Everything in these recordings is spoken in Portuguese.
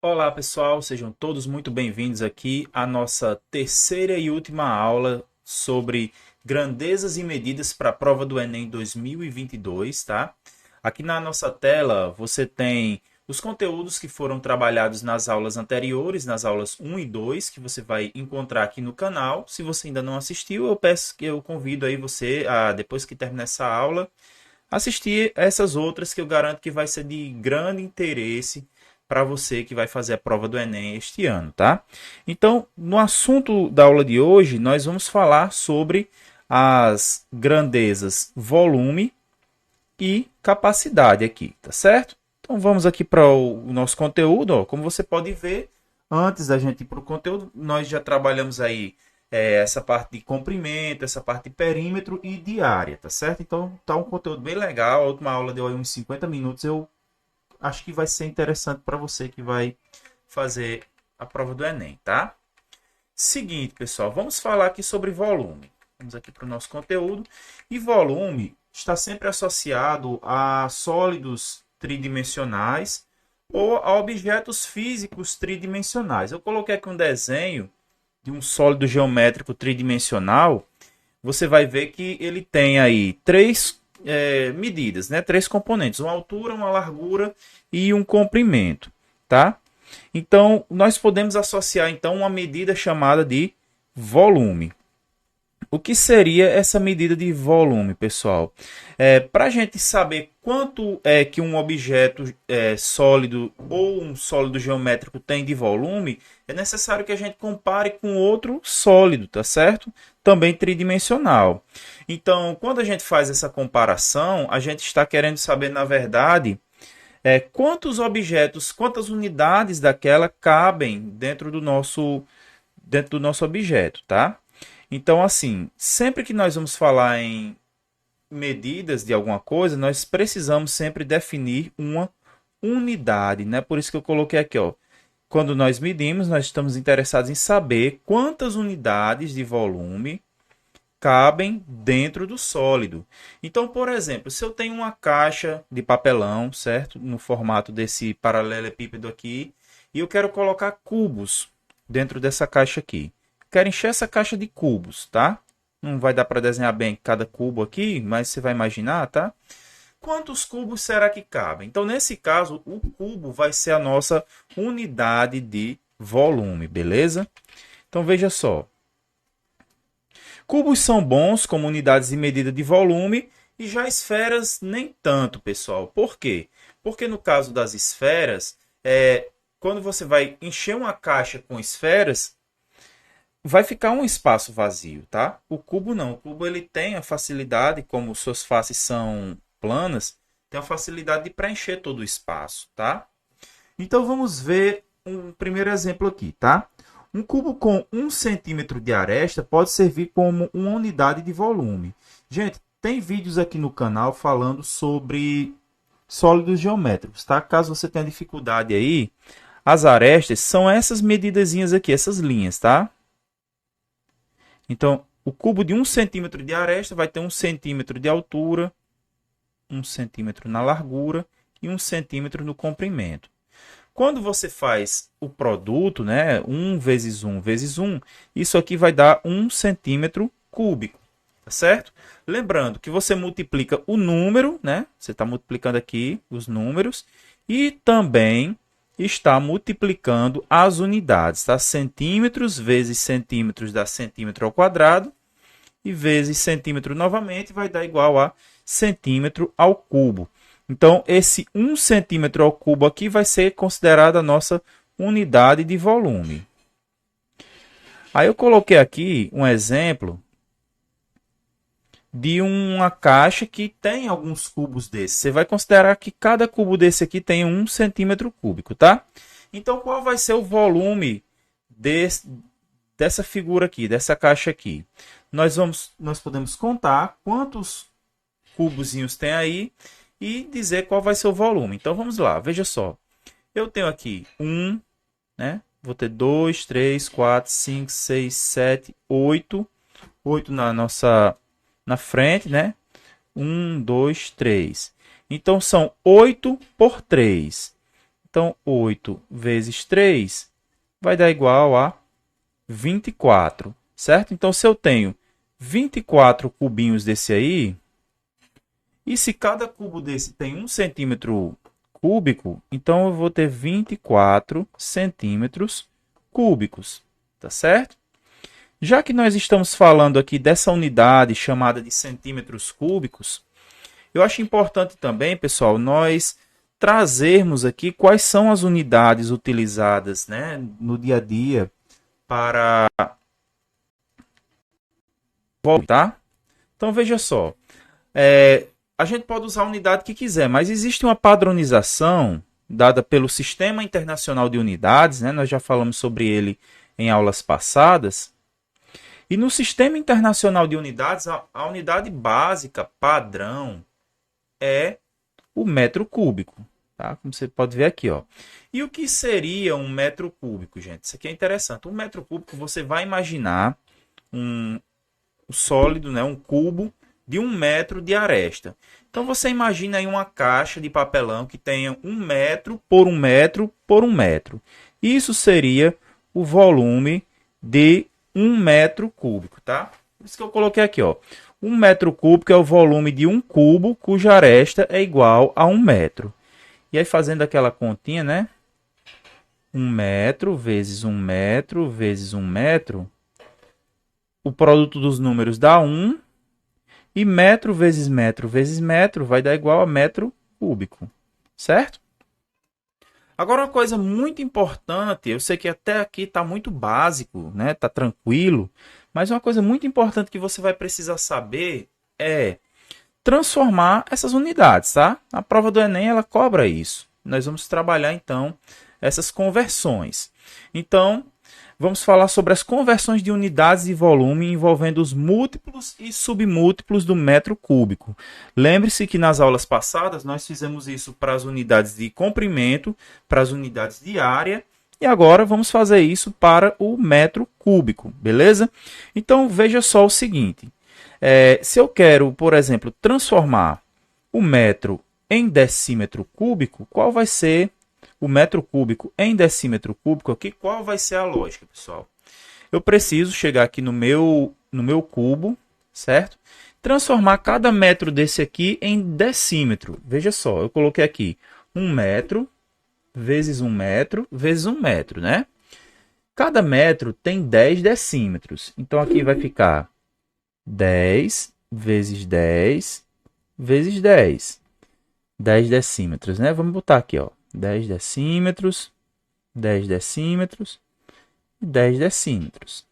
Olá pessoal, sejam todos muito bem-vindos aqui à nossa terceira e última aula sobre grandezas e medidas para a prova do Enem 2022, tá? Aqui na nossa tela você tem os conteúdos que foram trabalhados nas aulas anteriores, nas aulas 1 e 2, que você vai encontrar aqui no canal. Se você ainda não assistiu, eu convido aí você a, depois que terminar essa aula, assistir essas outras que eu garanto que vai ser de grande interesse para você que vai fazer a prova do Enem este ano, tá? Então, no assunto da aula de hoje, nós vamos falar sobre as grandezas volume e capacidade aqui, tá certo? Então, vamos aqui para o nosso conteúdo, ó. Como você pode ver, antes da gente ir para o conteúdo, nós já trabalhamos aí essa parte de comprimento, essa parte de perímetro e de área, tá certo? Então, tá um conteúdo bem legal. A última aula deu aí uns 50 minutos. Eu acho que vai ser interessante para você que vai fazer a prova do Enem, tá? Seguinte, pessoal, vamos falar aqui sobre volume. Vamos aqui para o nosso conteúdo. E volume está sempre associado a sólidos tridimensionais ou a objetos físicos tridimensionais. Eu coloquei aqui um desenho de um sólido geométrico tridimensional. Você vai ver que ele tem aí três medidas, né? Três componentes: uma altura, uma largura e um comprimento, tá? Então, nós podemos associar então uma medida chamada de volume. O que seria essa medida de volume, pessoal? Para a gente saber quanto é que um objeto sólido ou um sólido geométrico tem de volume, é necessário que a gente compare com outro sólido, tá certo? Também tridimensional. Então, quando a gente faz essa comparação, a gente está querendo saber, na verdade, quantos objetos, quantas unidades daquela cabem dentro do nosso objeto, tá? Então, assim, sempre que nós vamos falar em medidas de alguma coisa, nós precisamos sempre definir uma unidade, né? Por isso que eu coloquei aqui, ó. Quando nós medimos, nós estamos interessados em saber quantas unidades de volume cabem dentro do sólido. Então, por exemplo, se eu tenho uma caixa de papelão, certo? No formato desse paralelepípedo aqui, e eu quero colocar cubos dentro dessa caixa aqui. Quero encher essa caixa de cubos, tá? Não vai dar para desenhar bem cada cubo aqui, mas você vai imaginar, tá? Quantos cubos será que cabem? Então, nesse caso, o cubo vai ser a nossa unidade de volume, beleza? Então, veja só. Cubos são bons como unidades de medida de volume e já esferas nem tanto, pessoal. Por quê? Porque no caso das esferas, quando você vai encher uma caixa com esferas, vai ficar um espaço vazio, tá? O cubo não. O cubo ele tem a facilidade, como suas faces são planas, tem a facilidade de preencher todo o espaço, tá? Então vamos ver um primeiro exemplo aqui, tá? Um cubo com 1 centímetro de aresta pode servir como uma unidade de volume. Gente, tem vídeos aqui no canal falando sobre sólidos geométricos, tá? Caso você tenha dificuldade aí, as arestas são essas medidazinhas aqui, essas linhas, tá? Então, o cubo de 1 centímetro de aresta vai ter 1 centímetro de altura, 1 centímetro na largura e 1 centímetro no comprimento. Quando você faz o produto, né, 1 vezes 1 vezes 1, isso aqui vai dar 1 centímetro cúbico, tá certo? Lembrando que você multiplica o número, né? Você está multiplicando aqui os números e também está multiplicando as unidades, tá? Centímetros vezes centímetros dá centímetro ao quadrado e vezes centímetro novamente vai dar igual a centímetro ao cubo. Então, esse 1 centímetro ao cubo aqui vai ser considerado a nossa unidade de volume. Aí eu coloquei aqui um exemplo de uma caixa que tem alguns cubos desses. Você vai considerar que cada cubo desse aqui tem 1 centímetro cúbico, tá? Então, qual vai ser o volume dessa figura aqui, dessa caixa aqui? Nós podemos contar quantos cubozinhos tem aí e dizer qual vai ser o volume. Então vamos lá, veja só. Eu tenho aqui né? Vou ter 2, 3, 4, 5, 6, 7, 8. 8 na frente, né? 1, 2, 3. Então são 8 por 3. Então, 8 vezes 3 vai dar igual a 24, certo? Então, se eu tenho 24 cubinhos desse aí, e se cada cubo desse tem 1 centímetro cúbico, então eu vou ter 24 centímetros cúbicos, tá certo? Já que nós estamos falando aqui dessa unidade chamada de centímetros cúbicos, eu acho importante também, pessoal, nós trazermos aqui quais são as unidades utilizadas, né, no dia a dia para voltar. Então, veja só, a gente pode usar a unidade que quiser, mas existe uma padronização dada pelo Sistema Internacional de Unidades, né? Nós já falamos sobre ele em aulas passadas. E no Sistema Internacional de Unidades, a unidade básica, padrão, é o metro cúbico. Tá? Como você pode ver aqui. Ó. E o que seria um metro cúbico, gente? Isso aqui é interessante. Um metro cúbico, você vai imaginar um sólido, né? Um cubo de 1 metro de aresta. Então você imagina aí uma caixa de papelão que tenha 1 metro por 1 metro por 1 metro. Isso seria o volume de 1 metro cúbico, tá? Por isso que eu coloquei aqui, ó. 1 metro cúbico é o volume de um cubo cuja aresta é igual a 1 metro. E aí fazendo aquela continha, né? 1 metro vezes 1 metro vezes 1 metro. O produto dos números dá 1. E metro vezes metro vai dar igual a metro cúbico, certo? Agora, uma coisa muito importante, eu sei que até aqui está muito básico, né? Está tranquilo, mas uma coisa muito importante que você vai precisar saber é transformar essas unidades, tá? A prova do Enem, ela cobra isso. Nós vamos trabalhar, então, essas conversões. Então, vamos falar sobre as conversões de unidades de volume envolvendo os múltiplos e submúltiplos do metro cúbico. Lembre-se que nas aulas passadas nós fizemos isso para as unidades de comprimento, para as unidades de área, e agora vamos fazer isso para o metro cúbico, beleza? Então veja só o seguinte, se eu quero, por exemplo, transformar o metro em decímetro cúbico, qual vai ser o metro cúbico em decímetro cúbico aqui, qual vai ser a lógica, pessoal? Eu preciso chegar aqui no meu cubo, certo? Transformar cada metro desse aqui em decímetro. Veja só, eu coloquei aqui 1 metro vezes 1 metro vezes 1 metro, né? Cada metro tem 10 decímetros. Então, aqui vai ficar 10 vezes 10 vezes 10. 10 decímetros, né? Vamos botar aqui, ó. 10 decímetros, 10 decímetros e 10 decímetros.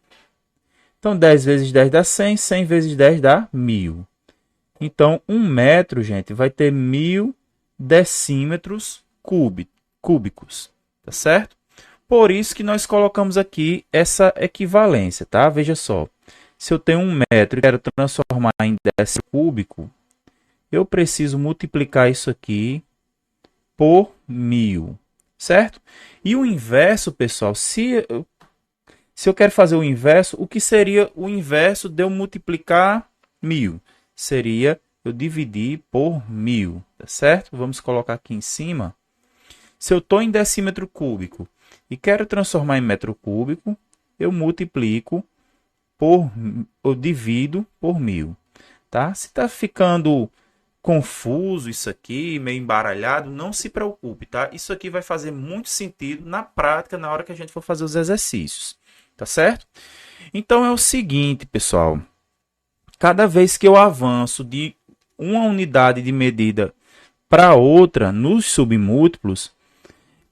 Então, 10 vezes 10 dá 100, 100 vezes 10 dá 1000. Então, 1 metro, gente, vai ter 1000 decímetros cúbicos, tá certo? Por isso que nós colocamos aqui essa equivalência, tá? Veja só, se eu tenho 1 metro e quero transformar em decímetro cúbico, eu preciso multiplicar isso aqui por 1000, certo? E o inverso, pessoal, se eu quero fazer o inverso, o que seria o inverso de eu multiplicar 1000? Seria eu dividir por 1000, tá certo? Vamos colocar aqui em cima. Se eu estou em decímetro cúbico e quero transformar em metro cúbico, eu multiplico eu divido por 1000, tá? Se está ficando confuso isso aqui, meio embaralhado, não se preocupe, tá? Isso aqui vai fazer muito sentido na prática, na hora que a gente for fazer os exercícios, tá certo? Então é o seguinte, pessoal, cada vez que eu avanço de uma unidade de medida para outra nos submúltiplos,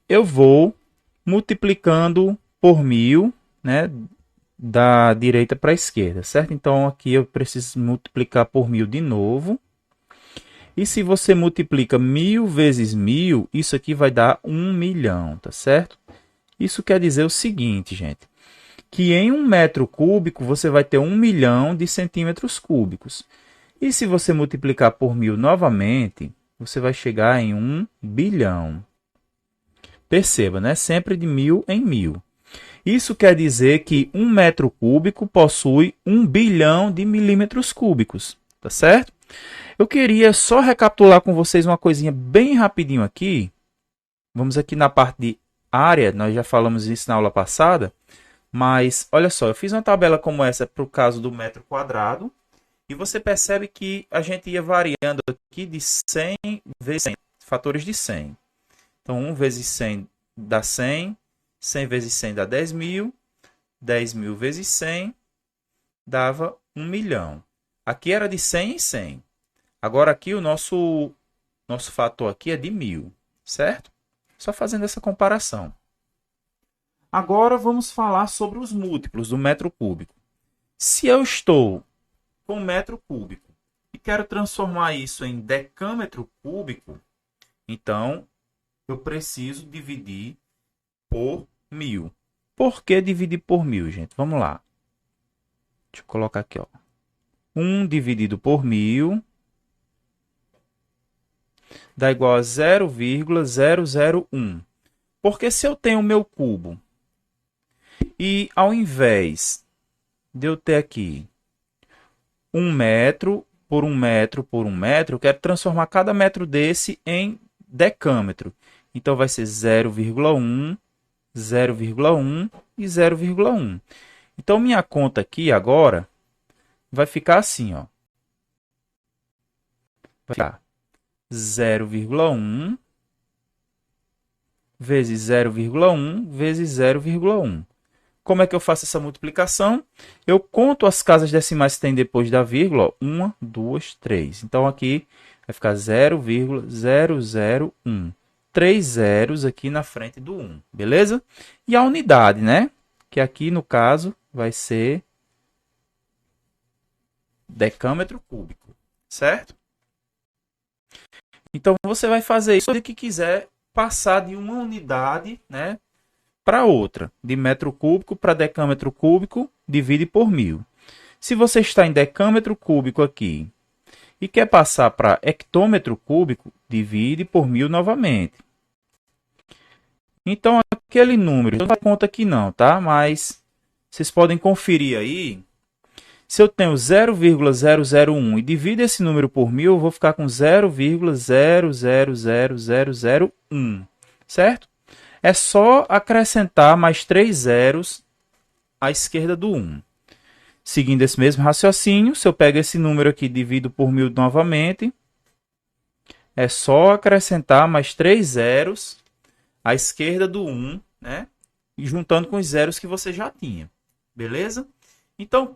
eu vou multiplicando por 1000, né, da direita para a esquerda, certo? Então aqui eu preciso multiplicar por 1000 de novo. E se você multiplica 1000 vezes 1000, isso aqui vai dar 1 milhão, tá certo? Isso quer dizer o seguinte, gente, que em 1 metro cúbico você vai ter 1 milhão de centímetros cúbicos. E se você multiplicar por 1000 novamente, você vai chegar em 1 bilhão. Perceba, né? Sempre de 1000 em 1000. Isso quer dizer que 1 metro cúbico possui 1 bilhão de milímetros cúbicos, tá certo? Eu queria só recapitular com vocês uma coisinha bem rapidinho aqui, Vamos aqui na parte de área, nós já falamos isso na aula passada, mas olha só, eu fiz uma tabela como essa para o caso do metro quadrado, e você percebe que a gente ia variando aqui de 100 vezes 100, fatores de 100. Então, 1 vezes 100 dá 100, 100 vezes 100 dá 10.000, 10.000 vezes 100 dava 1 milhão. Aqui era de 100 em 100. Agora aqui o nosso fator aqui é de 1.000, certo? Só fazendo essa comparação. Agora vamos falar sobre os múltiplos do metro cúbico. Se eu estou com metro cúbico e quero transformar isso em decâmetro cúbico, então eu preciso dividir por 1.000. Por que dividir por 1.000, gente? Vamos lá. Deixa eu colocar aqui, ó. 1 dividido por 1.000 dá igual a 0,001. Porque se eu tenho o meu cubo e ao invés de eu ter aqui 1 metro por 1 metro por 1 metro, eu quero transformar cada metro desse em decâmetro. Então vai ser 0,1, 0,1 e 0,1. Então minha conta aqui agora vai ficar assim, ó. Vai ficar 0,1 vezes 0,1 vezes 0,1. Como é que eu faço essa multiplicação? Eu conto as casas decimais que tem depois da vírgula. 1, 2, 3. Então, aqui vai ficar 0,001. 3 zeros aqui na frente do 1. Beleza? E a unidade, né? Que aqui, no caso, vai ser decâmetro cúbico. Certo? Então, você vai fazer isso se que quiser passar de uma unidade, né, para outra. De metro cúbico para decâmetro cúbico, divide por 1.000. Se você está em decâmetro cúbico aqui e quer passar para hectômetro cúbico, divide por 1.000 novamente. Então, aquele número, não dá conta aqui não, tá? Mas vocês podem conferir aí. Se eu tenho 0,001 e divido esse número por 1.000, eu vou ficar com 0,000001, certo? É só acrescentar mais 3 zeros à esquerda do 1. Seguindo esse mesmo raciocínio, se eu pego esse número aqui e divido por 1.000 novamente, é só acrescentar mais 3 zeros à esquerda do 1, né? E juntando com os zeros que você já tinha. Beleza? Então,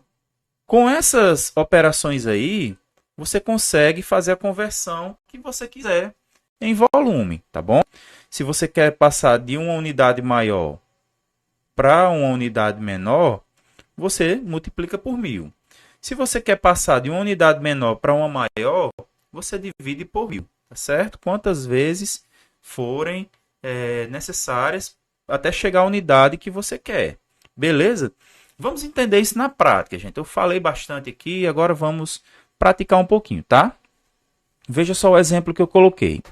com essas operações aí, você consegue fazer a conversão que você quiser em volume, tá bom? Se você quer passar de uma unidade maior para uma unidade menor, você multiplica por 1.000. Se você quer passar de uma unidade menor para uma maior, você divide por 1.000, tá certo? Quantas vezes forem necessárias até chegar à unidade que você quer. Beleza? Vamos entender isso na prática, gente. Eu falei bastante aqui, agora vamos praticar um pouquinho, tá? Veja só o exemplo que eu coloquei.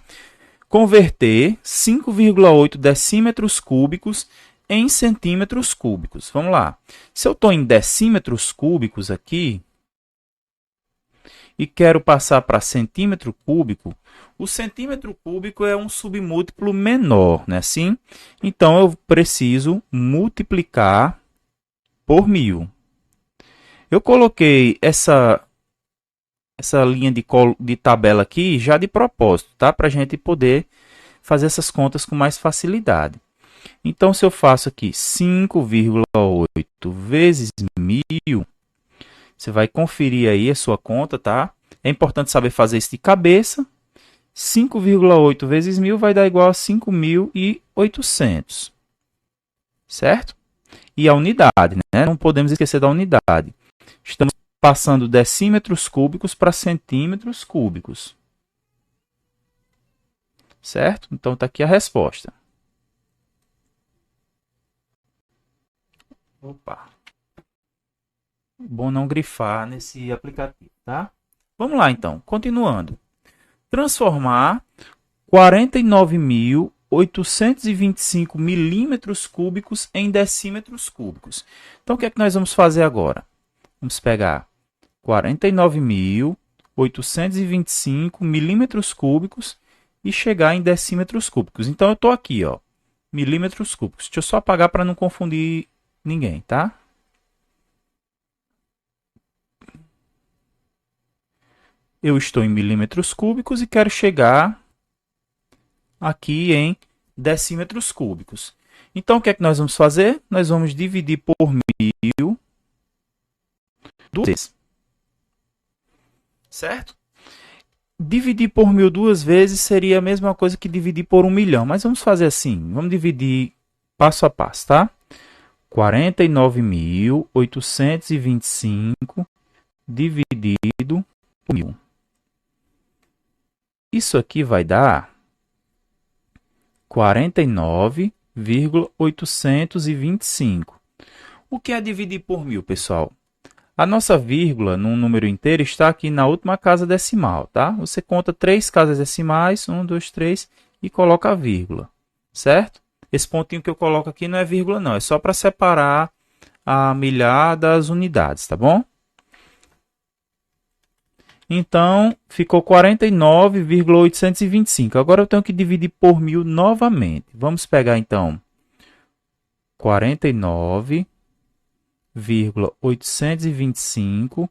Converter 5,8 decímetros cúbicos em centímetros cúbicos. Vamos lá. Se eu estou em decímetros cúbicos aqui e quero passar para centímetro cúbico, o centímetro cúbico é um submúltiplo menor, né? Assim? Então, eu preciso multiplicar por 1.000. Eu coloquei essa linha de tabela aqui já de propósito, tá? Para a gente poder fazer essas contas com mais facilidade. Então, se eu faço aqui 5,8 vezes 1.000, você vai conferir aí a sua conta, tá? É importante saber fazer isso de cabeça. 5,8 vezes 1.000 vai dar igual a 5.800, certo? E a unidade, né? Não podemos esquecer da unidade. Estamos passando decímetros cúbicos para centímetros cúbicos. Certo? Então, está aqui a resposta. Opa. Bom não grifar nesse aplicativo, tá? Vamos lá, então. Continuando. Transformar 49.825 milímetros cúbicos em decímetros cúbicos. Então, o que é que nós vamos fazer agora? Vamos pegar 49.825 milímetros cúbicos e chegar em decímetros cúbicos. Então, eu estou aqui, ó, milímetros cúbicos. Deixa eu só apagar para não confundir ninguém, tá? Eu estou em milímetros cúbicos e quero chegar aqui em decímetros cúbicos. Então, o que é que nós vamos fazer? Nós vamos dividir por 1000 duas vezes, certo? Dividir por 1000 duas vezes seria a mesma coisa que dividir por 1.000.000, mas vamos fazer assim, vamos dividir passo a passo, tá? 49.825 dividido por 1000. Isso aqui vai dar 49,825. O que é dividir por 1000, pessoal? A nossa vírgula num número inteiro está aqui na última casa decimal, tá? Você conta 3 casas decimais, 1, 2, 3, e coloca a vírgula, certo? Esse pontinho que eu coloco aqui não é vírgula não, é só para separar a milhar das unidades, tá bom? Então, ficou 49,825. Agora eu tenho que dividir por 1000 novamente. Vamos pegar, então, 49,825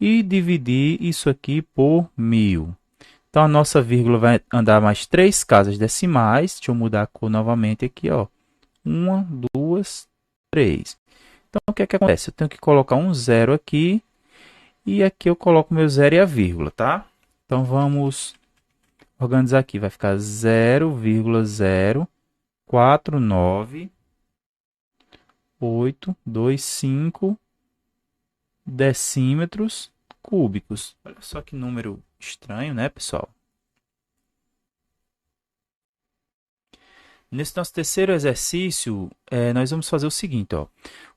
e dividir isso aqui por 1000. Então, a nossa vírgula vai andar mais 3 casas decimais. Deixa eu mudar a cor novamente aqui, ó. 1, 2, 3. Então, o que é que acontece? Eu tenho que colocar um zero aqui. E aqui eu coloco meu zero e a vírgula, tá? Então, vamos organizar aqui. Vai ficar 0,049825 decímetros cúbicos. Olha só que número estranho, né, pessoal? Nesse nosso terceiro exercício, nós vamos fazer o seguinte, ó.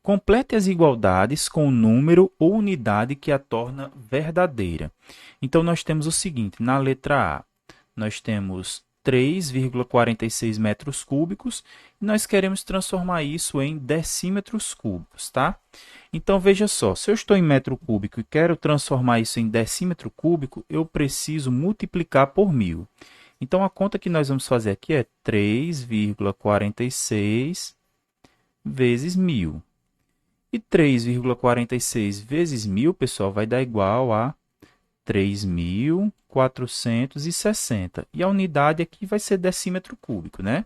Complete as igualdades com o número ou unidade que a torna verdadeira. Então, nós temos o seguinte, na letra A, nós temos 3,46 metros cúbicos e nós queremos transformar isso em decímetros cúbicos, tá? Então, veja só, se eu estou em metro cúbico e quero transformar isso em decímetro cúbico, eu preciso multiplicar por 1000. Então, a conta que nós vamos fazer aqui é 3,46 vezes 1000. E 3,46 vezes 1000, pessoal, vai dar igual a 3.460. E a unidade aqui vai ser decímetro cúbico, né?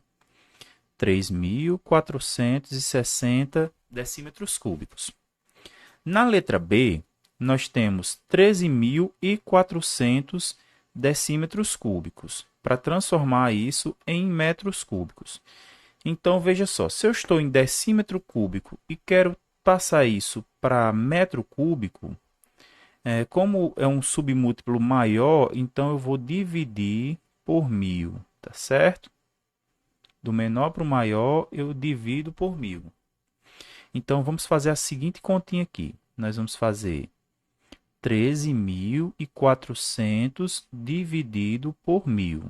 3.460 decímetros cúbicos. Na letra B, nós temos 13.400 decímetros cúbicos, para transformar isso em metros cúbicos. Então, veja só, se eu estou em decímetro cúbico e quero passar isso para metro cúbico, como é um submúltiplo maior, então eu vou dividir por 1000, tá certo? Do menor para o maior, eu divido por 1000. Então, vamos fazer a seguinte continha aqui. Nós vamos fazer 13.400 dividido por 1000.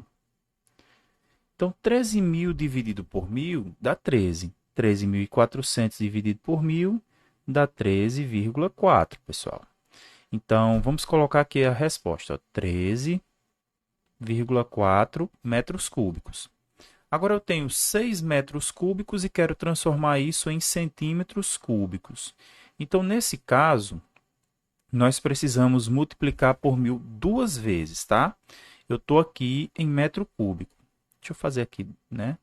Então, 13.000 dividido por 1000 dá 13. 13.400 dividido por 1000 dá 13,4, pessoal. Então, vamos colocar aqui a resposta, 13,4 metros cúbicos. Agora eu tenho 6 metros cúbicos e quero transformar isso em centímetros cúbicos. Então, nesse caso, nós precisamos multiplicar por 1000 duas vezes, tá? Eu estou aqui em metro cúbico. Deixa eu fazer aqui, né?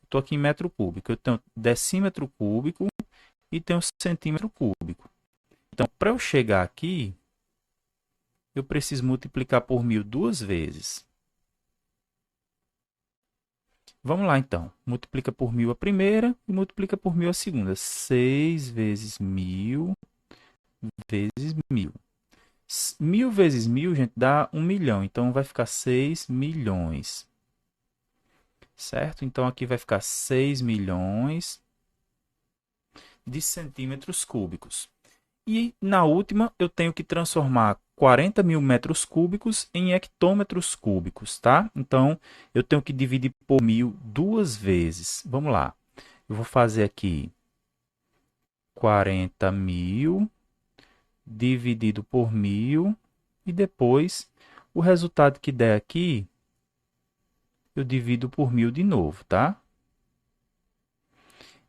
Estou aqui em metro cúbico. Eu tenho decímetro cúbico e tenho centímetro cúbico. Então, para eu chegar aqui, eu preciso multiplicar por 1000 duas vezes. Vamos lá, então. Multiplica por 1000 a primeira e multiplica por 1000 a segunda. 6 vezes 1000 vezes 1000. 1000 vezes 1000, gente, dá 1 milhão. Então, vai ficar 6 milhões. Certo? Então, aqui vai ficar 6 milhões de centímetros cúbicos. E na última, eu tenho que transformar 40.000 metros cúbicos em hectômetros cúbicos, tá? Então, eu tenho que dividir por 1000 duas vezes. Vamos lá. Eu vou fazer aqui 40.000 dividido por 1000 e depois o resultado que der aqui eu divido por 1000 de novo, tá?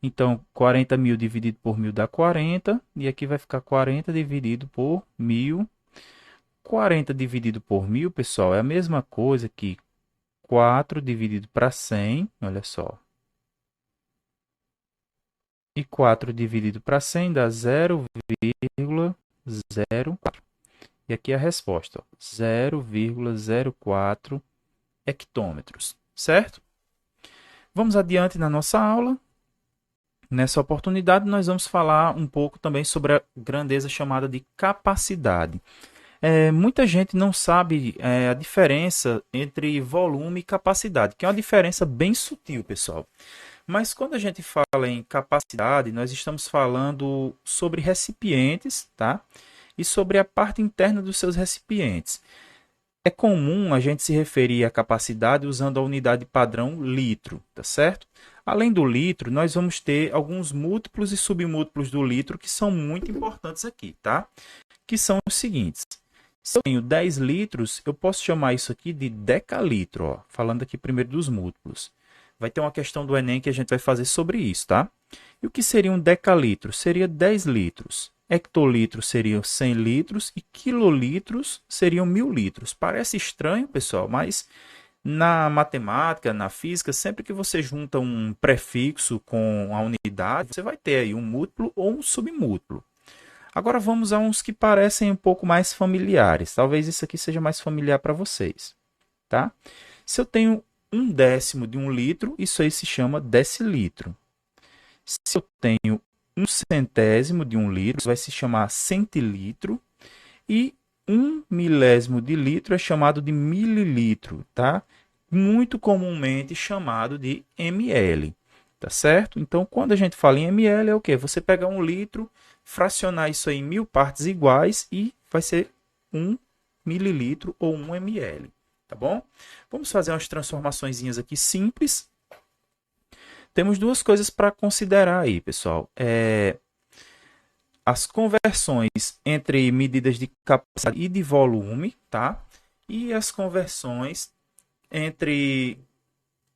Então, 40.000 dividido por 1000 dá 40, e aqui vai ficar 40 dividido por 1000. 40 dividido por 1000, pessoal, é a mesma coisa que 4 dividido para 100, olha só. E 4 dividido para 100 dá 0,04. E aqui é a resposta, 0,04 hectômetros, certo? Vamos adiante na nossa aula. Nessa oportunidade, nós vamos falar um pouco também sobre a grandeza chamada de capacidade. Muita gente não sabe a diferença entre volume e capacidade, que é uma diferença bem sutil, pessoal. Mas quando a gente fala em capacidade, nós estamos falando sobre recipientes, tá? E sobre a parte interna dos seus recipientes. É comum a gente se referir à capacidade usando a unidade padrão litro, tá certo? Além do litro, nós vamos ter alguns múltiplos e submúltiplos do litro que são muito importantes aqui, tá? Que são os seguintes. Se eu tenho 10 litros, eu posso chamar isso aqui de decalitro, ó, falando aqui primeiro dos múltiplos. Vai ter uma questão do Enem que a gente vai fazer sobre isso, tá? E o que seria um decalitro? Seria 10 litros. Hectolitros seriam 100 litros e quilolitros seriam 1000 litros. Parece estranho, pessoal, mas na matemática, na física, sempre que você junta um prefixo com a unidade, você vai ter aí um múltiplo ou um submúltiplo. Agora vamos a uns que parecem um pouco mais familiares. Talvez isso aqui seja mais familiar para vocês, tá? Se eu tenho 1/10 de 1 litro, isso aí se chama decilitro. Se eu tenho 1/100 de 1 litro, vai se chamar centilitro. E 1 milésimo de litro é chamado de mililitro, tá? Muito comumente chamado de ml, tá certo? Então, quando a gente fala em ml, é o quê? Você pega 1 litro, fracionar isso aí em 1000 partes iguais e vai ser 1 mililitro ou 1 ml, tá bom? Vamos fazer umas transformações aqui simples. Temos duas coisas para considerar aí, pessoal. As conversões entre medidas de capacidade e de volume, tá? E as conversões entre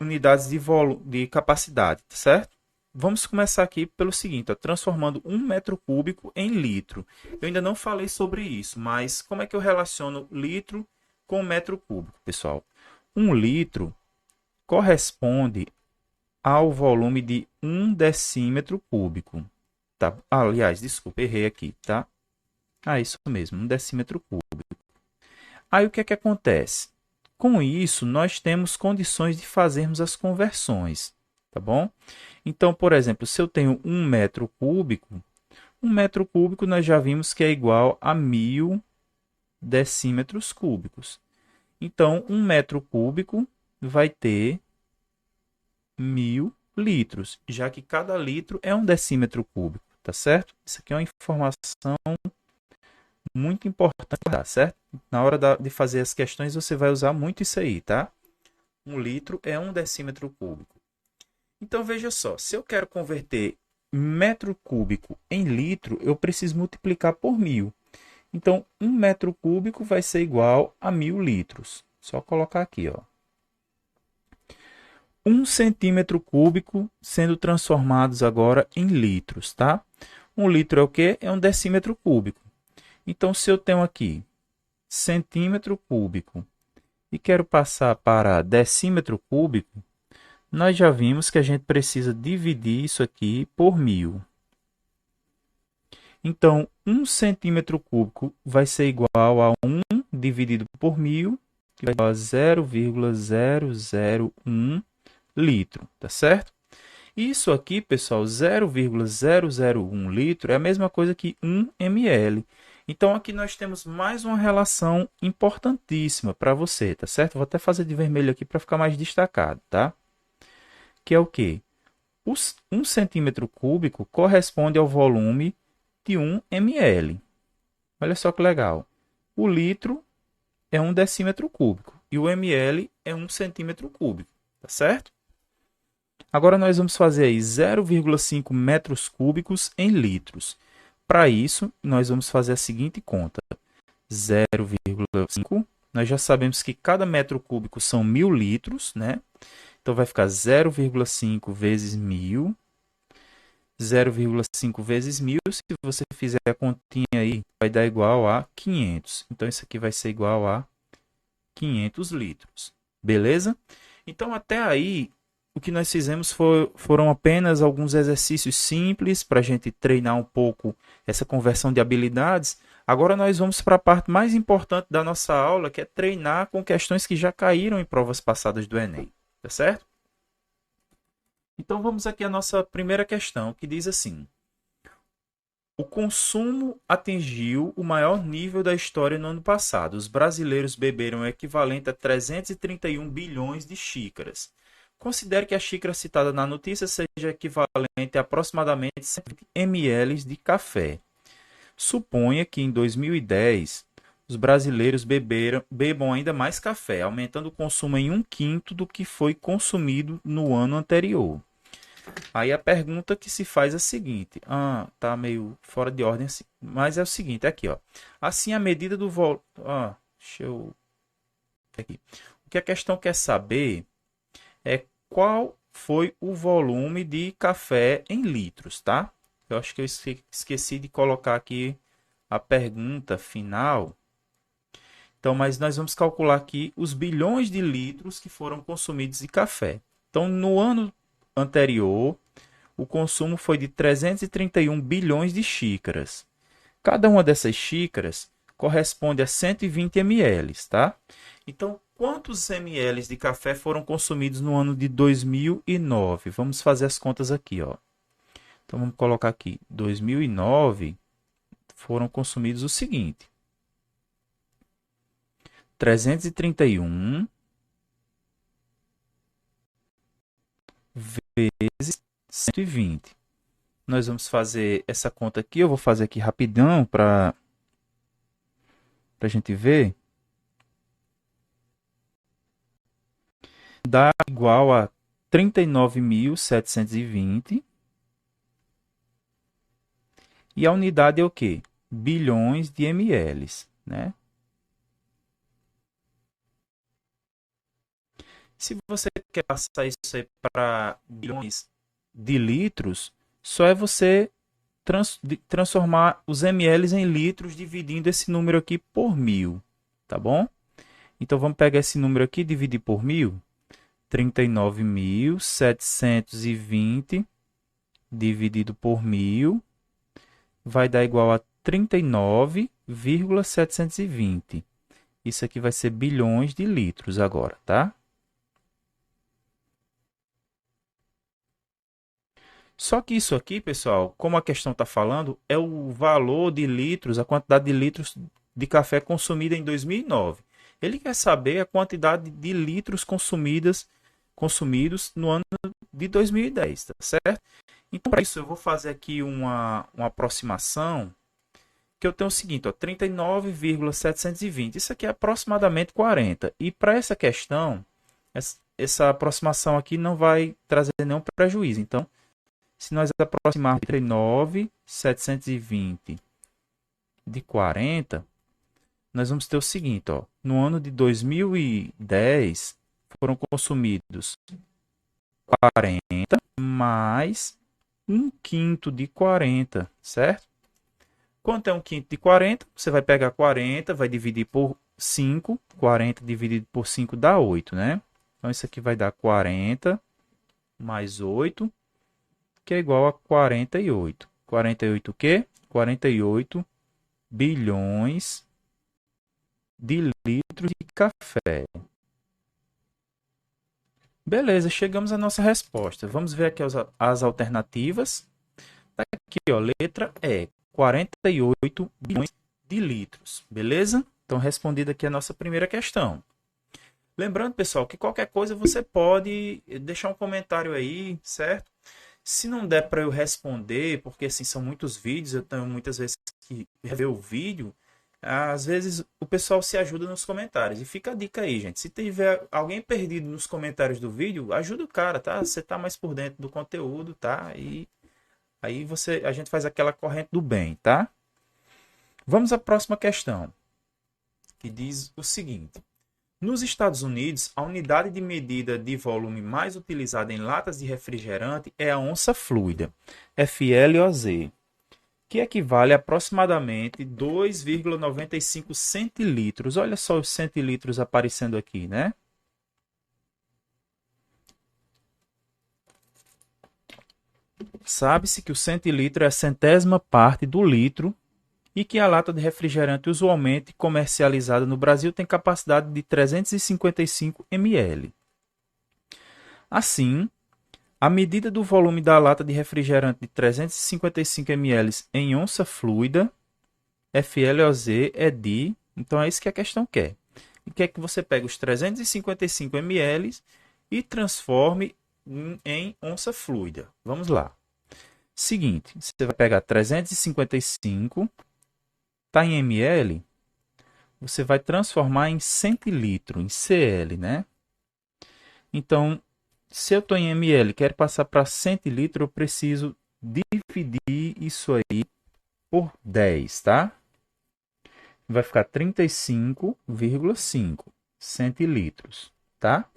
unidades de capacidade, tá certo? Vamos começar aqui pelo seguinte, ó, transformando 1 metro cúbico em litro. Eu ainda não falei sobre isso, mas como é que eu relaciono litro com metro cúbico, pessoal? 1 litro corresponde ao volume de 1 decímetro cúbico. Tá? Aliás, desculpa, errei aqui, tá? Isso mesmo, 1 decímetro cúbico. Aí o que é que acontece? Com isso, nós temos condições de fazermos as conversões, tá bom? Então, por exemplo, se eu tenho 1 metro cúbico, 1 metro cúbico nós já vimos que é igual a 1000 decímetros cúbicos. Então, 1 metro cúbico vai ter 1000 litros, já que cada litro é 1 decímetro cúbico, tá certo? Isso aqui é uma informação muito importante, tá certo? Na hora de fazer as questões, você vai usar muito isso aí, tá? 1 litro é 1 decímetro cúbico. Então, veja só, se eu quero converter metro cúbico em litro, eu preciso multiplicar por 1000. Então, 1 metro cúbico vai ser igual a 1000 litros. Só colocar aqui, ó. 1 centímetro cúbico sendo transformados agora em litros, tá? 1 litro é o quê? É 1 decímetro cúbico. Então, se eu tenho aqui centímetro cúbico e quero passar para decímetro cúbico, nós já vimos que a gente precisa dividir isso aqui por 1000. Então, 1 centímetro cúbico vai ser igual a 1 dividido por 1000, que vai igual a 0,001 litro, tá certo? Isso aqui, pessoal, 0,001 litro é a mesma coisa que 1 ml. Então, aqui nós temos mais uma relação importantíssima para você, tá certo? Vou até fazer de vermelho aqui para ficar mais destacado, tá? Que é o quê? 1 centímetro cúbico corresponde ao volume de 1 ml. Olha só que legal. O litro é 1 decímetro cúbico e o ml é 1 centímetro cúbico, tá certo? Agora nós vamos fazer aí 0,5 metros cúbicos em litros. Para isso, nós vamos fazer a seguinte conta. 0,5, nós já sabemos que cada metro cúbico são 1000 litros, né? Então vai ficar 0,5 vezes 1.000. 0,5 vezes 1.000, se você fizer a continha aí, vai dar igual a 500. Então, isso aqui vai ser igual a 500 litros. Beleza? Então, até aí, o que nós fizemos foram apenas alguns exercícios simples para a gente treinar um pouco essa conversão de habilidades. Agora, nós vamos para a parte mais importante da nossa aula, que é treinar com questões que já caíram em provas passadas do Enem. Tá certo? Então, vamos aqui à nossa primeira questão, que diz assim: o consumo atingiu o maior nível da história no ano passado. Os brasileiros beberam o equivalente a 331 bilhões de xícaras. Considere que a xícara citada na notícia seja equivalente a aproximadamente 120 ml de café. Suponha que em 2010 os brasileiros bebam ainda mais café, aumentando o consumo em 1/5 do que foi consumido no ano anterior. Aí a pergunta que se faz é a seguinte, tá meio fora de ordem assim, mas é o seguinte, aqui, ó. Assim a medida do volume, deixa eu aqui. O que a questão quer saber é qual foi o volume de café em litros, tá? Eu acho que eu esqueci de colocar aqui a pergunta final. Então, mas nós vamos calcular aqui os bilhões de litros que foram consumidos de café. Então, no ano anterior, o consumo foi de 331 bilhões de xícaras. Cada uma dessas xícaras corresponde a 120 ml, tá? Então, quantos ml de café foram consumidos no ano de 2009? Vamos fazer as contas aqui, ó. Então, vamos colocar aqui, 2009 foram consumidos o seguinte: 331 vezes 120. Nós vamos fazer essa conta aqui, eu vou fazer aqui rapidão para a gente ver. Dá igual a 39.720. E a unidade é o quê? Bilhões de ml, né? Se você quer passar isso para bilhões de litros, só é você transformar os ml em litros dividindo esse número aqui por 1.000, tá bom? Então vamos pegar esse número aqui e dividir por 1.000. 39.720 dividido por 1.000 vai dar igual a 39,720. Isso aqui vai ser bilhões de litros agora, tá? Só que isso aqui, pessoal, como a questão está falando, é o valor de litros, a quantidade de litros de café consumida em 2009. Ele quer saber a quantidade de litros consumidos no ano de 2010, tá certo? Então, para isso, eu vou fazer aqui uma aproximação, que eu tenho o seguinte, ó, 39,720. Isso aqui é aproximadamente 40. E para essa questão, essa aproximação aqui não vai trazer nenhum prejuízo. Então, se nós aproximarmos 39.720 de 40, nós vamos ter o seguinte, ó, no ano de 2010 foram consumidos 40 mais 1/5 de 40, certo? Quanto é 1/5 de 40? Você vai pegar 40, vai dividir por 5. 40 dividido por 5 dá 8, né? Então, isso aqui vai dar 40 mais 8, que é igual a 48. 48 o quê? 48 bilhões de litros de café. Beleza, chegamos à nossa resposta. Vamos ver aqui as alternativas. Tá aqui, ó, letra E, 48 bilhões de litros. Beleza? Então, respondida aqui a nossa primeira questão. Lembrando, pessoal, que qualquer coisa você pode deixar um comentário aí, certo? Se não der para eu responder, porque assim são muitos vídeos, eu tenho muitas vezes que rever o vídeo, às vezes o pessoal se ajuda nos comentários. E fica a dica aí, gente. Se tiver alguém perdido nos comentários do vídeo, ajuda o cara, tá? Você tá mais por dentro do conteúdo, tá? E aí a gente faz aquela corrente do bem, tá? Vamos à próxima questão, que diz o seguinte: Nos Estados Unidos, a unidade de medida de volume mais utilizada em latas de refrigerante é a onça fluida, FLOZ, que equivale a aproximadamente 2,95 centilitros. Olha só os centilitros aparecendo aqui, né? Sabe-se que o centilitro é a centésima parte do litro e que a lata de refrigerante usualmente comercializada no Brasil tem capacidade de 355 ml. Assim, a medida do volume da lata de refrigerante de 355 ml em onça fluida, FLOZ, é de... Então é isso que a questão quer. E quer que você pegue os 355 ml e transforme em onça fluida. Vamos lá. Seguinte, você vai pegar 355, está em ml, você vai transformar em centilitro, em CL, né? Então, se eu estou em ml, quero passar para centilitro, eu preciso dividir isso aí por 10, tá? Vai ficar 35,5 centilitros, tá?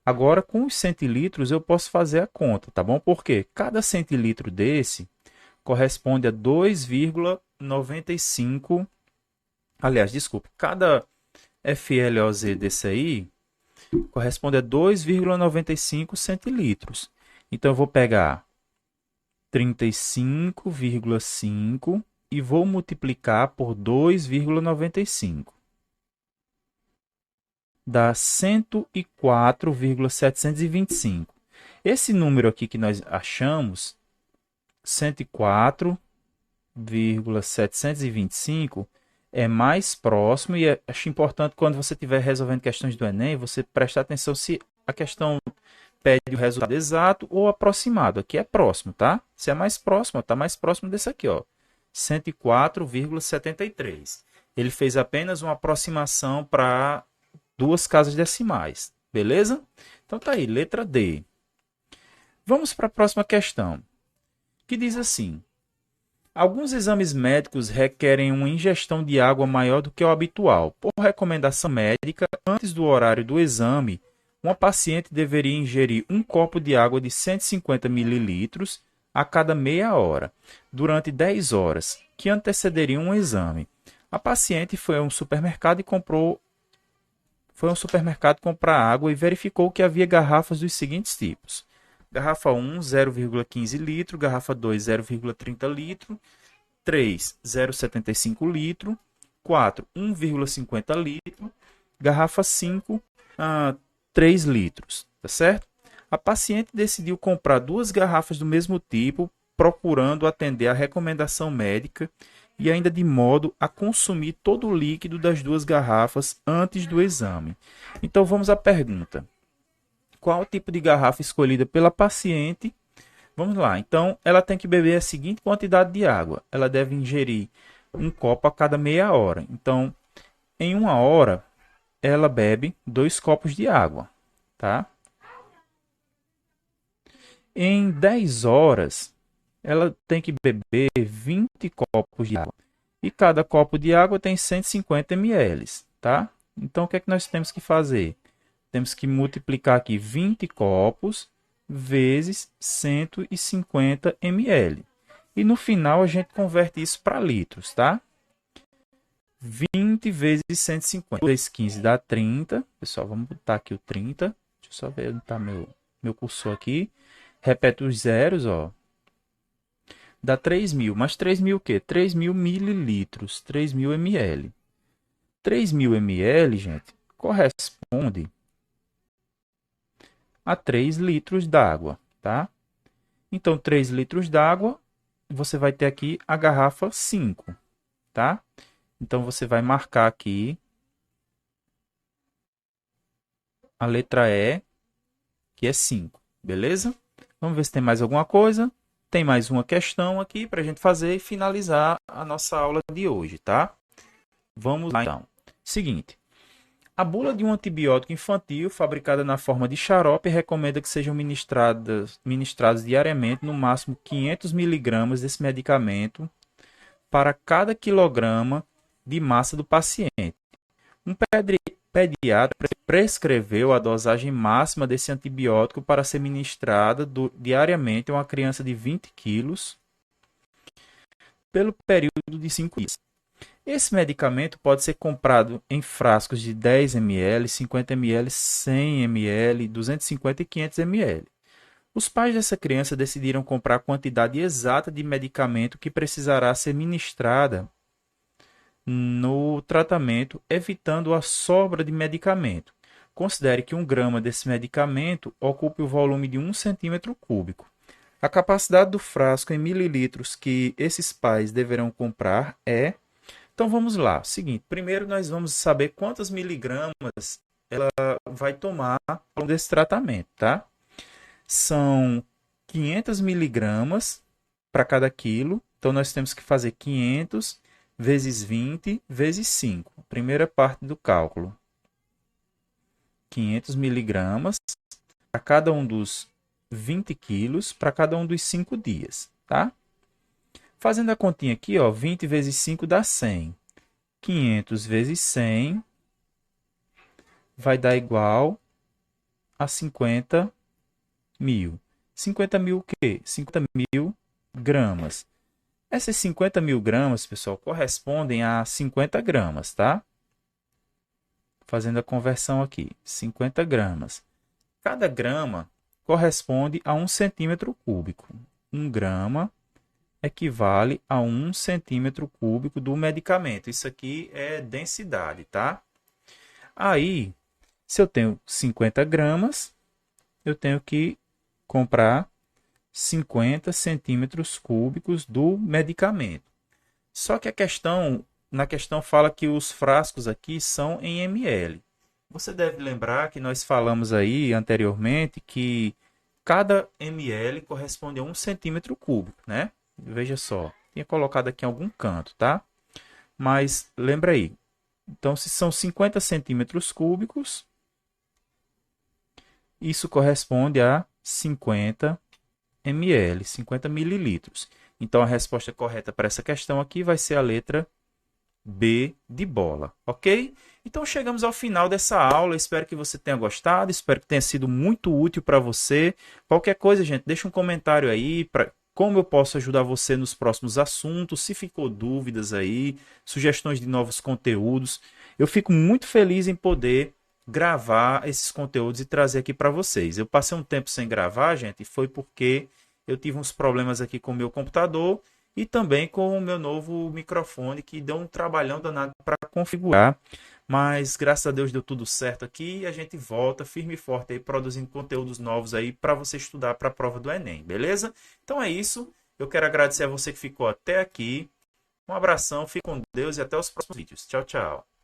Agora, com os centilitros, eu posso fazer a conta, tá bom? Porque cada centilitro desse corresponde a 2,95. Aliás, desculpe, cada FLOZ desse aí corresponde a 2,95 centilitros. Então, eu vou pegar 35,5 e vou multiplicar por 2,95. Dá 104,725. Esse número aqui que nós achamos, 104,725, é mais próximo, e acho importante quando você estiver resolvendo questões do Enem, você prestar atenção se a questão pede o resultado exato ou aproximado. Aqui é próximo, tá? Se é mais próximo, está mais próximo desse aqui, ó, 104,73. Ele fez apenas uma aproximação para duas casas decimais, beleza? Então tá aí, letra D. Vamos para a próxima questão, que diz assim: alguns exames médicos requerem uma ingestão de água maior do que o habitual. Por recomendação médica, antes do horário do exame, uma paciente deveria ingerir um copo de água de 150 ml a cada meia hora, durante 10 horas, que antecederiam um exame. A paciente foi a um supermercado comprar água e verificou que havia garrafas dos seguintes tipos: garrafa 1, 0,15 litro, garrafa 2, 0,30 litro, 3, 0,75 litro, 4, 1,50 litro, garrafa 5, 3 litros, tá certo? A paciente decidiu comprar duas garrafas do mesmo tipo, procurando atender à recomendação médica e ainda de modo a consumir todo o líquido das duas garrafas antes do exame. Então vamos à pergunta: qual o tipo de garrafa escolhida pela paciente? Vamos lá. Então ela tem que beber a seguinte quantidade de água. Ela deve ingerir um copo a cada meia hora. Então, em uma hora, ela bebe 2 copos de água, tá? Em 10 horas, ela tem que beber 20 copos de água. E cada copo de água tem 150 ml, tá? Então, o que é que nós temos que fazer? Temos que multiplicar aqui 20 copos vezes 150 ml. E no final, a gente converte isso para litros, tá? 20 vezes 150 vezes 15 dá 30. Pessoal, vamos botar aqui o 30. Deixa eu só ver onde está meu cursor aqui. Repete os zeros, ó. Dá 3.000. Mas 3.000 o quê? 3.000 mililitros. 3.000 ml. 3.000 ml, gente, corresponde a 3 litros d'água, tá? Então, 3 litros d'água, você vai ter aqui a garrafa 5, tá? Então, você vai marcar aqui a letra E, que é 5, beleza? Vamos ver se tem mais alguma coisa. Tem mais uma questão aqui para a gente fazer e finalizar a nossa aula de hoje, tá? Vamos lá, então. Seguinte. A bula de um antibiótico infantil fabricada na forma de xarope recomenda que sejam ministrados diariamente no máximo 500 miligramas desse medicamento para cada quilograma de massa do paciente. Um pediatra prescreveu a dosagem máxima desse antibiótico para ser ministrada diariamente a uma criança de 20 quilos pelo período de 5 dias. Esse medicamento pode ser comprado em frascos de 10 ml, 50 ml, 100 ml, 250 e 500 ml. Os pais dessa criança decidiram comprar a quantidade exata de medicamento que precisará ser ministrada no tratamento, evitando a sobra de medicamento. Considere que 1 grama desse medicamento ocupe o volume de 1 centímetro cúbico. A capacidade do frasco em mililitros que esses pais deverão comprar é... Então vamos lá. Seguinte, primeiro nós vamos saber quantas miligramas ela vai tomar ao longo desse tratamento, tá? São 500 miligramas para cada quilo. Então nós temos que fazer 500 vezes 20 vezes 5. Primeira parte do cálculo. 500 miligramas para cada um dos 20 quilos, para cada um dos 5 dias, tá? Fazendo a continha aqui, ó, 20 vezes 5 dá 100. 500 vezes 100 vai dar igual a 50 mil. 50 mil o quê? 50 mil gramas. Essas 50 mil gramas, pessoal, correspondem a 50 gramas, tá? Fazendo a conversão aqui. 50 gramas. Cada grama corresponde a 1 centímetro cúbico. 1 grama equivale a 1 centímetro cúbico do medicamento. Isso aqui é densidade, tá? Aí, se eu tenho 50 gramas, eu tenho que comprar 50 centímetros cúbicos do medicamento. Só que na questão fala que os frascos aqui são em ml. Você deve lembrar que nós falamos aí anteriormente que cada ml corresponde a 1 centímetro cúbico, né? Veja só, tinha colocado aqui em algum canto, tá? Mas lembra aí. Então, se são 50 centímetros cúbicos, isso corresponde a 50 ml, 50 mililitros. Então, a resposta correta para essa questão aqui vai ser a letra B de bola, ok? Então, chegamos ao final dessa aula. Espero que você tenha gostado, espero que tenha sido muito útil para você. Qualquer coisa, gente, deixa um comentário aí para como eu posso ajudar você nos próximos assuntos, se ficou dúvidas aí, sugestões de novos conteúdos. Eu fico muito feliz em poder gravar esses conteúdos e trazer aqui para vocês. Eu passei um tempo sem gravar, gente, e foi porque eu tive uns problemas aqui com o meu computador e também com o meu novo microfone, que deu um trabalhão danado para configurar. Mas graças a Deus deu tudo certo aqui e a gente volta firme e forte aí produzindo conteúdos novos aí para você estudar para a prova do Enem, beleza? Então é isso. Eu quero agradecer a você que ficou até aqui. Um abração, fique com Deus e até os próximos vídeos. Tchau, tchau.